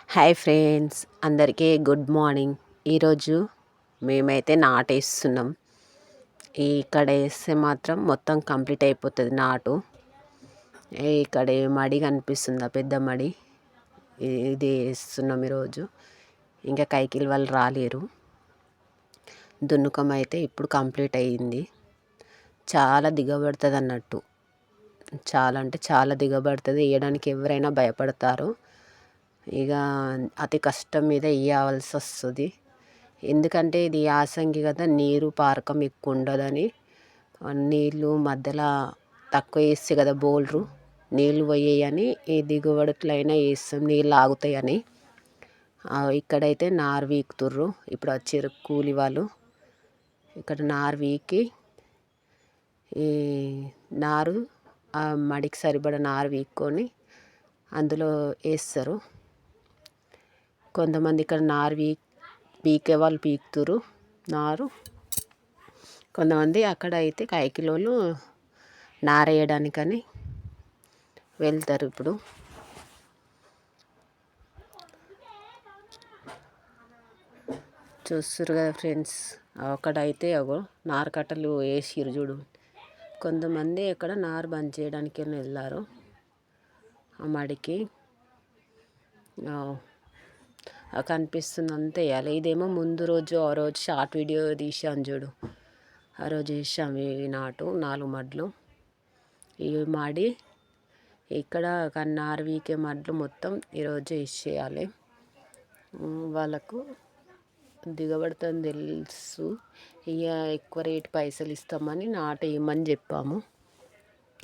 Hi friends, అందరికీ good morning. ఈరోజు మేమైతే నాటేస్తున్నాం. ఇక్కడ వేస్తే మాత్రం మొత్తం కంప్లీట్ అయిపోతుంది నాటు. ఇక్కడ మడి కనిపిస్తుందా, పెద్ద మడి, ఇది వేస్తున్నాం ఈరోజు. ఇంకా కైకిల్ వాళ్ళు రాలేరు. దున్నుకం అయితే ఇప్పుడు కంప్లీట్ అయ్యింది. చాలా దిగబడుతుంది అన్నట్టు, చాలా అంటే చాలా దిగబడుతుంది. వేయడానికి ఎవరైనా భయపడతారు. ఇక అతి కష్టం మీద వేయవలసి వస్తుంది. ఎందుకంటే ఇది యాసంగి కదా, నీరు పారకం ఎక్కువ ఉండదని, నీళ్ళు మధ్యలో తక్కువ వేస్తే కదా బోల్రు నీళ్ళు పోయాయని ఈ దిగుబడుట్లయినా వేస్తాం, నీళ్ళు ఆగుతాయని. ఇక్కడైతే నారు వీకుతుర్రు. ఇప్పుడు వచ్చారు కూలి వాళ్ళు. ఇక్కడ నారు వీకి ఈ నారు మడికి సరిపడా నారు వీక్కొని అందులో వేస్తారు. కొంతమంది ఇక్కడ నారు పీకే వాళ్ళు పీకుతురు నారు. కొంతమంది అక్కడ అయితే కైకిలోళ్ళు నారేయడానికని వెళ్తారు. ఇప్పుడు చూస్తారు కదా ఫ్రెండ్స్, అక్కడైతే అగో నారు కట్టలు వేసిరు చూడు. కొంతమంది ఇక్కడ నారు బంద్ చేయడానికి వెళ్ళారు ఆ మడికి. కనిపిస్తుంది అంతే వేయాలి. ఇదేమో ముందు రోజు ఆ రోజు షార్ట్ వీడియో తీసాను చూడు, ఆ రోజు వేసాము ఈ నాటు 4 మడ్లు. ఈ మడి ఇక్కడ నారు వీకే మడ్లు మొత్తం ఈరోజు వేసేయాలి. వాళ్ళకు దిగబడుతుంది తెలుసు. ఇక ఎక్కువ రేటు పైసలు ఇస్తామని నాటు వేయమని చెప్పాము.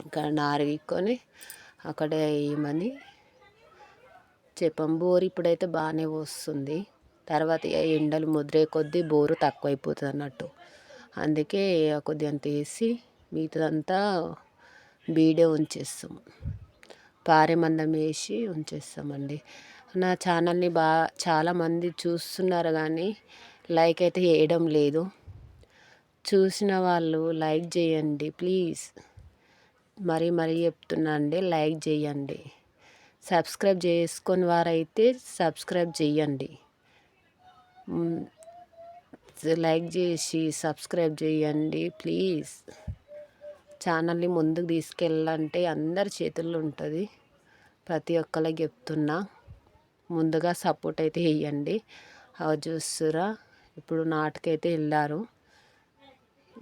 ఇక్కడ నారు వీక్కొని అక్కడ వేయమని చెప్పాం. బోరు ఇప్పుడైతే బాగానే వస్తుంది. తర్వాత ఎండలు ముదిరే కొద్దీ బోరు తక్కువ అయిపోతుంది అన్నట్టు. అందుకే కొద్దిగా అంత వేసి మిగతాదంతా బీడే ఉంచేస్తాం, పారే మందం వేసి ఉంచేస్తామండి. నా ఛానల్ని చాలామంది చూస్తున్నారు కానీ లైక్ అయితే వేయడం లేదు. చూసిన వాళ్ళు లైక్ చేయండి ప్లీజ్, మరీ చెప్తున్నా అండి, లైక్ చేయండి. సబ్స్క్రైబ్ చేసుకొని వారైతే సబ్స్క్రైబ్ చేయండి. లైక్ చేసి సబ్స్క్రైబ్ చేయండి ప్లీజ్. ఛానల్ని ముందుకు తీసుకెళ్ళాలంటే అందరి చేతుల్లో ఉంటుంది. ప్రతి ఒక్కరికి చెప్తున్నా, ముందుగా సపోర్ట్ అయితే వేయండి. అవి చూస్తురా, ఇప్పుడు నాటుకైతే వెళ్ళారు.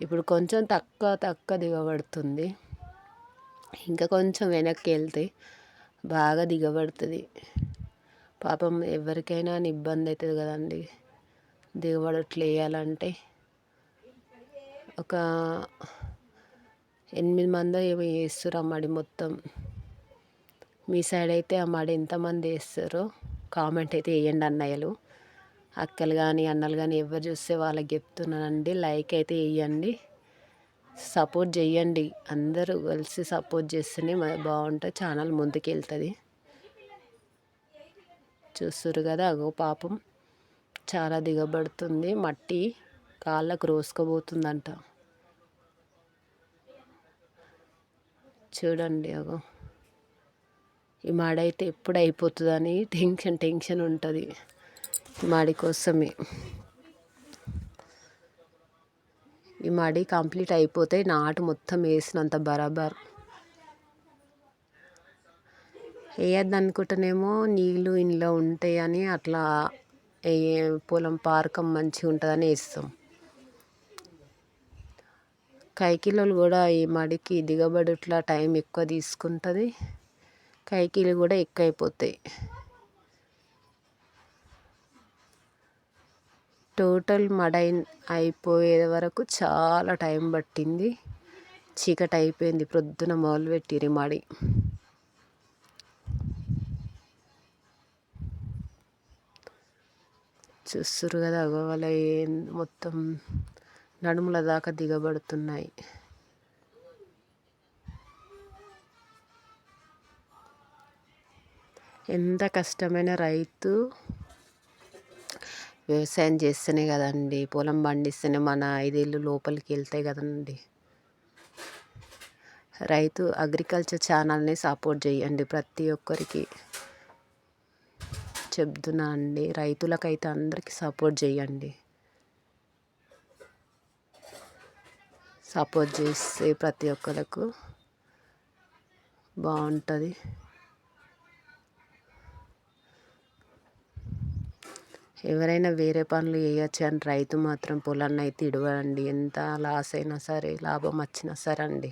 ఇప్పుడు కొంచెం తక్కువ దిగబడుతుంది. ఇంకా కొంచెం వెనక్కి వెళ్తే బాగా దిగబడుతుంది. పాపం ఎవరికైనా ఇబ్బంది అవుతుంది కదండి దిగబడట్లు వేయాలంటే. ఒక 8 మంది ఏమో వేస్తారు ఆ మడి మొత్తం. మీ సైడ్ అయితే ఆ మడి ఎంతమంది వేస్తారో కామెంట్ అయితే వేయండి అన్నయ్యలు, అక్కలు కానీ అన్నలు కానీ ఎవరు చూస్తే వాళ్ళకి చెప్తున్నానండి. లైక్ అయితే వేయండి, సపోర్ట్ చేయండి. అందరూ కలిసి సపోర్ట్ చేస్తేనే బాగుంటుంది, ఛానల్ ముందుకు వెళ్తుంది. చూస్తారు కదా, అగో పాపం చాలా దిగబడుతుంది. మట్టి కాళ్ళకు రోసుకుపోతుందంట. చూడండి అగో, ఈ మడి అయితే ఎప్పుడు అయిపోతుందని టెన్షన్ ఉంటుంది మడి కోసమే. ఈ మడి కంప్లీట్ అయిపోతే నాటు మొత్తం వేసినంత బరాబర్. వేయద్దు అనుకుంటేనేమో నీళ్ళు ఇంట్లో ఉంటాయని అట్లా పొలం పారకం మంచిగా ఉంటుందని వేస్తాం. కైకిలోలు కూడా ఈ మడికి దిగబడుట్లా టైం ఎక్కువ తీసుకుంటుంది, కైకిలు కూడా ఎక్కువ అయిపోతాయి. టోటల్ మడి అయిపోయే వరకు చాలా టైం పట్టింది. చీకటి అయిపోయింది, ప్రొద్దున మొదలుపెట్టిరి మడి. చూస్తురు కదా, వాళ్ళ మొత్తం నడుముల దాకా దిగబడుతున్నాయి. ఎంత కష్టమైన రైతు వ్యవసాయం చేస్తేనే కదండి, పొలం పండిస్తేనే మన 5 ఏళ్ళు లోపలికి వెళ్తాయి కదండి. రైతు అగ్రికల్చర్ ఛానల్ని సపోర్ట్ చేయండి ప్రతి ఒక్కరికి. చెప్తున్నా అండి. రైతులకైతే అందరికీ సపోర్ట్ చేయండి. సపోర్ట్ చేస్తే ప్రతి ఒక్కరికి బాగుంటుంది. ఎవరైనా వేరే పనులు చేయొచ్చు అని రైతు మాత్రం పొలాన్ని అయితే ఇడవండి. ఎంత లాస్ అయినా సరే, లాభం వచ్చినా సరే అండి.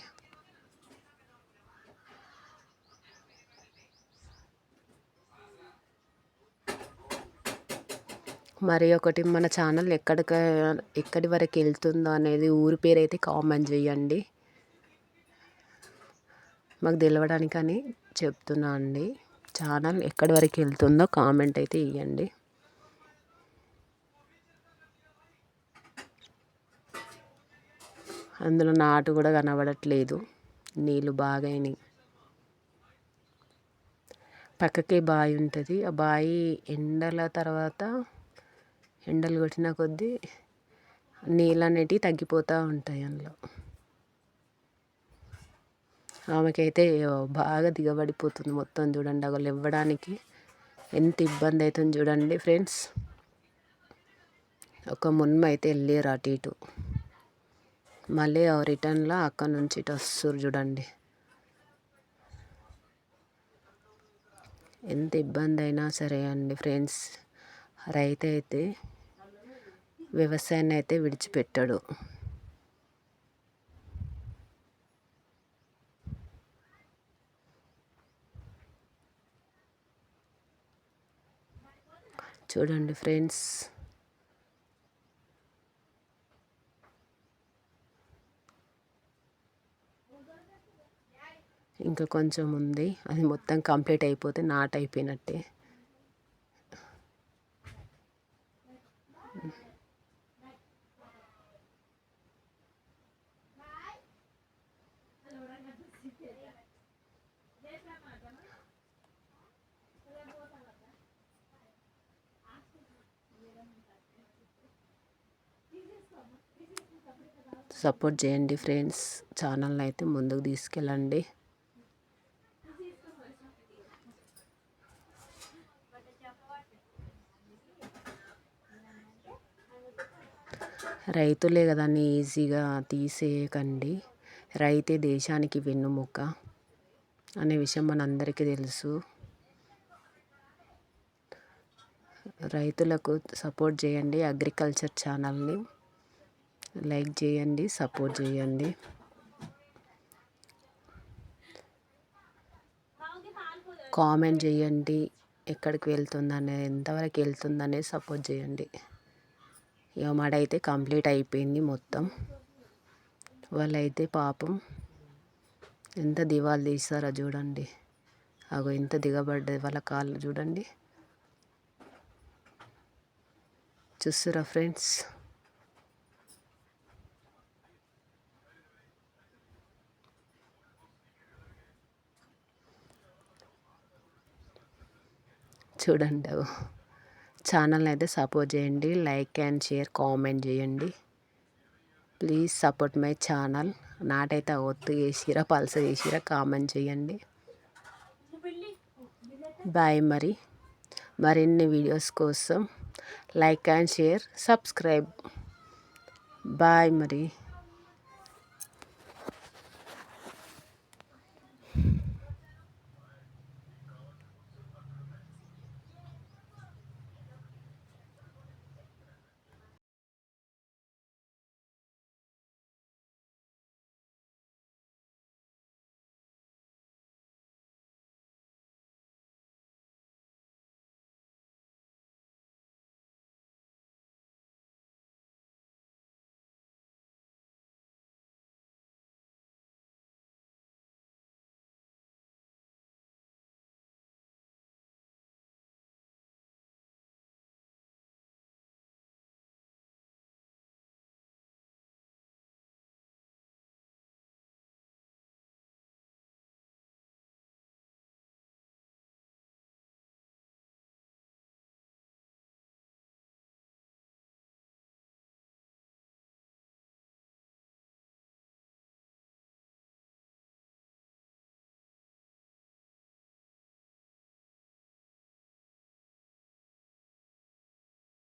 మరి ఒకటి, మన ఛానల్ ఎక్కడి వరకు వెళ్తుందో అనేది ఊరి పేరు అయితే కామెంట్ చేయండి. మాకు తెలవడానికని చెప్తున్నా అండి. ఛానల్ ఎక్కడి వరకు వెళ్తుందో కామెంట్ అయితే ఇవ్వండి. అందులో నాటు కూడా కనబడట్లేదు. నీళ్ళు బాగైనాయి. పక్కకే బావి ఉంటుంది. ఆ బావి ఎండల తర్వాత ఎండలు కొట్టిన కొద్దీ నీళ్ళు అనేటివి తగ్గిపోతూ ఉంటాయి అందులో. ఆమెకైతే బాగా దిగబడిపోతుంది మొత్తం. చూడండి, అగలు ఇవ్వడానికి ఎంత ఇబ్బంది అవుతుంది చూడండి ఫ్రెండ్స్. ఒక మున్మ అయితే వెళ్ళారు అటు ఇటు. మళ్ళీ రిటర్న్లో అక్కడ నుంచి ఇటు వస్తారు చూడండి. ఎంత ఇబ్బంది అయినా సరే అండి ఫ్రెండ్స్, రైతు అయితే వ్యవసాయాన్ని అయితే విడిచిపెట్టాడు. చూడండి ఫ్రెండ్స్, ఇంకా కొంచెం ఉంది. అది మొత్తం కంప్లీట్ అయిపోతే నాటు అయిపోయినట్టే. సపోర్ట్ చేయండి ఫ్రెండ్స్. ఛానల్ని అయితే ముందుకు తీసుకెళ్ళండి. రైతులే కదండి, ఈజీగా తీసేయకండి. రైతే దేశానికి వెన్నుముక్క అనే విషయం మనందరికీ తెలుసు. రైతులకు సపోర్ట్ చేయండి. అగ్రికల్చర్ ఛానల్ని లైక్ చేయండి, సపోర్ట్ చేయండి. కామెంట్ చేయండి ఎక్కడికి వెళ్తుందనే, ఎంతవరకు వెళ్తుందనే సపోర్ట్ చేయండి. ఇక మాడైతే కంప్లీట్ అయిపోయింది మొత్తం. వాళ్ళైతే పాపం ఎంత దివాలు తీస్తారో చూడండి. అగో ఎంత దిగబడ్డది వాళ్ళ కాళ్ళు చూడండి. చూస్తురా ఫ్రెండ్స్. చూడండి, ఛానల్ అయితే సపోర్ట్ చేయండి. లైక్ అండ్ షేర్, కామెంట్ చేయండి. Please support my channel. నాటైతే ఒత్తు వేసిరా, పల్స వేసిరా, కామెంట్ చేయండి. బాయ్. మరిన్ని వీడియోస్ కోసం like and share, subscribe. Bye.